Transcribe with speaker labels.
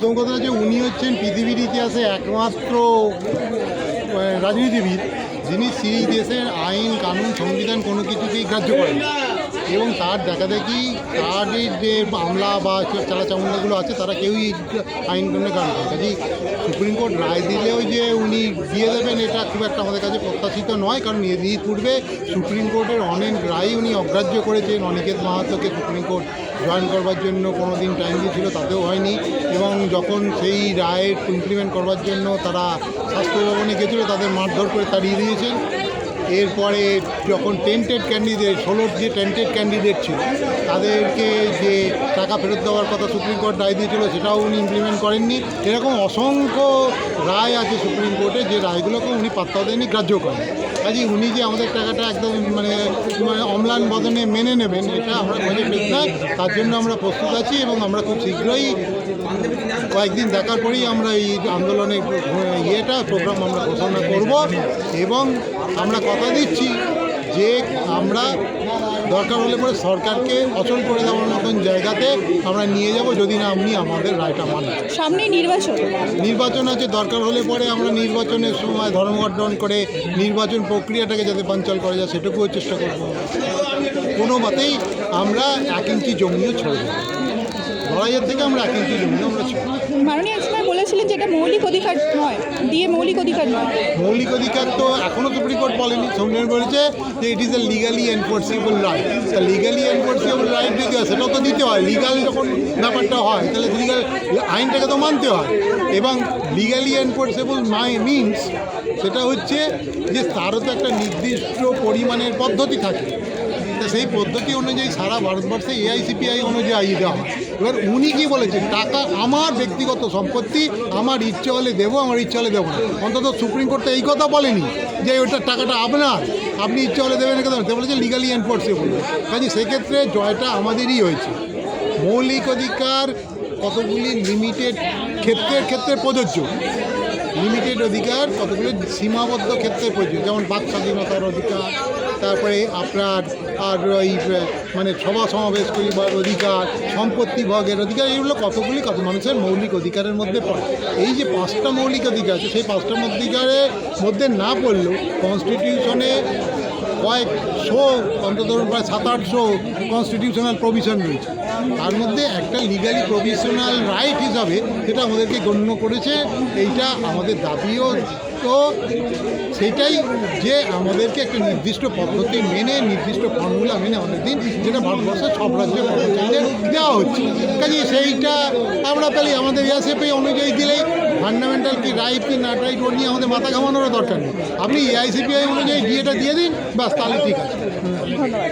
Speaker 1: প্রথম কথা হচ্ছে উনি হচ্ছেন পৃথিবীর ইতিহাসে একমাত্র রাজনীতিবিদ যিনি সেই দেশের আইন কানুন সংবিধান কোনো কিছুকেই গ্রাহ্য করেন এবং তার দেখাদেখি তার যে মামলা বা চালাচামলাগুলো আছে তারা কেউই আইন কানুনে গান করে কাজেই সুপ্রিম কোর্ট রায় দিলেও যে উনি দিয়ে দেবেন এটা খুব একটা আমাদের কাছে প্রত্যাশিত নয়, কারণ এর পূর্বে সুপ্রিম কোর্টের অনেক রায় উনি অগ্রাহ্য করেছেন। অনিকেত মাহাতোকে সুপ্রিম কোর্ট জয়েন করবার জন্য কোনো দিন টাইম দিয়েছিল, তাতেও হয়নি, এবং যখন সেই রায় ইমপ্লিমেন্ট করবার জন্য তারা স্বাস্থ্য ভবনে গেছিলো তাদের মারধর করে তাড়িয়ে দিয়েছেন। এরপরে যখন টেন্টেড ক্যান্ডিডেট 16 যে টেন্টেড ক্যান্ডিডেট ছিল তাদেরকে যে টাকা ফেরত দেওয়ার কথা সুপ্রিম কোর্ট রায় দিয়েছিল সেটাও উনি ইমপ্লিমেন্ট করেননি। এরকম অসংখ্য রায় আছে সুপ্রিম কোর্টে যে রায়গুলোকে উনি পাত্তাও দেননি, গ্রাহ্য করেন। কাজে উনি যে আমাদের টাকাটা একদম মানে অম্লান বদনে মেনে নেবেন এটা আমরা মনে পেত না। তার জন্য আমরা প্রস্তুত আছি এবং আমরা খুব শীঘ্রই কয়েকদিন দেখার পরেই আমরা এই আন্দোলনের প্রোগ্রাম আমরা ঘোষণা করব এবং আমরা কথা দিচ্ছি যে আমরা দরকার হলে পরে সরকারকে অচল করে দেওয়ার মতন জায়গাতে আমরা নিয়ে যাব যদি না আপনি আমাদের রায়টা মানেন।
Speaker 2: সামনে নির্বাচন আছে, দরকার হলে পরে আমরা নির্বাচনের সময় ধর্মঘট করে নির্বাচন প্রক্রিয়াটাকে যাতে বানচাল করা যায় সেটুকুও চেষ্টা করব। কোনো মতেই আমরা 1 ইঞ্চি জমিও ছাড়ব না, লড়াইয়ের থেকে আমরা 1 ইঞ্চি জমিও আমরা ছাড়ব। মাননীয় একসময় বলেছিলেন যে এটা মৌলিক অধিকার নয়, মৌলিক অধিকার নয়।
Speaker 1: মৌলিক অধিকার তো এখনও সুপ্রিম কোর্ট বলেনি, সুপ্রিম কোর্ট বলেছে যে it is a legally enforceable right. তা লিগালি এনফোর্সেবল রাইট যদি হয় সেটাও তো দিতে হয়। লিগাল যখন ব্যাপারটা হয় তাহলে লিগাল আইনটাকে তো মানতে হয়, এবং লিগালি এনফোর্সেবল মিনস সেটা হচ্ছে যে তারও তো একটা নির্দিষ্ট পরিমাণের পদ্ধতি থাকে। সেই পদ্ধতি অনুযায়ী সারা ভারতবর্ষে এআইসিপিআই অনুযায়ী দেওয়া হয়। এবার উনি কি বলেছেন, টাকা আমার ব্যক্তিগত সম্পত্তি, আমার ইচ্ছে হলে দেবো, আমার ইচ্ছে হলে দেবো না। অন্তত সুপ্রিম কোর্ট তো এই কথা বলেনি যে ওইটার টাকাটা আপনার, আপনি ইচ্ছে হলে দেবেন কেন, বলেছে লিগালি এনফোর্সেবল। কাজে সেক্ষেত্রে জয়টা আমাদেরই হয়েছে। মৌলিক অধিকার কতগুলি লিমিটেড ক্ষেত্রে প্রযোজ্য, লিমিটেড অধিকার কতগুলি সীমাবদ্ধ ক্ষেত্রে প্রযোজ্য, যেমন বাক স্বাধীনতার অধিকার, তারপরে আপনার আর ওই মানে সভা সমাবেশ করিবার অধিকার, সম্পত্তি ভোগের অধিকার, এগুলো কত মানুষের মৌলিক অধিকারের মধ্যে পড়ে। এই যে 5টা মৌলিক অধিকার আছে সেই 5টা অধিকারের মধ্যে না পড়লেও কনস্টিটিউশনে কয়েকশো, অন্তত প্রায় 700-800 কনস্টিটিউশনাল প্রভিশন রয়েছে। তার মধ্যে একটা লিগালি প্রভিশনাল রাইট হিসাবে যেটা আমাদেরকে গণ্য করেছে, এইটা আমাদের দাবিও তো সেটাই যে আমাদেরকে একটা নির্দিষ্ট পদ্ধতি মেনে, নির্দিষ্ট ফর্মুলা মেনে আমাদের দিন, যেটা ভারতবর্ষের সব রাজ্যের কর্মচারীদের দেওয়া হচ্ছে। কাজে সেইটা আমরা পেলে আমাদের এআইসিপিআই অনুযায়ী দিলেই ফান্ডামেন্টাল কি রাইট কি না রাইট ওর নিয়ে আমাদের মাথা ঘামানোরও দরকার নেই। আপনি এআইসিপিআই অনুযায়ী ডিএটা দিয়ে দিন, ব্যাস, তাহলে ঠিক আছে।
Speaker 2: ধন্যবাদ।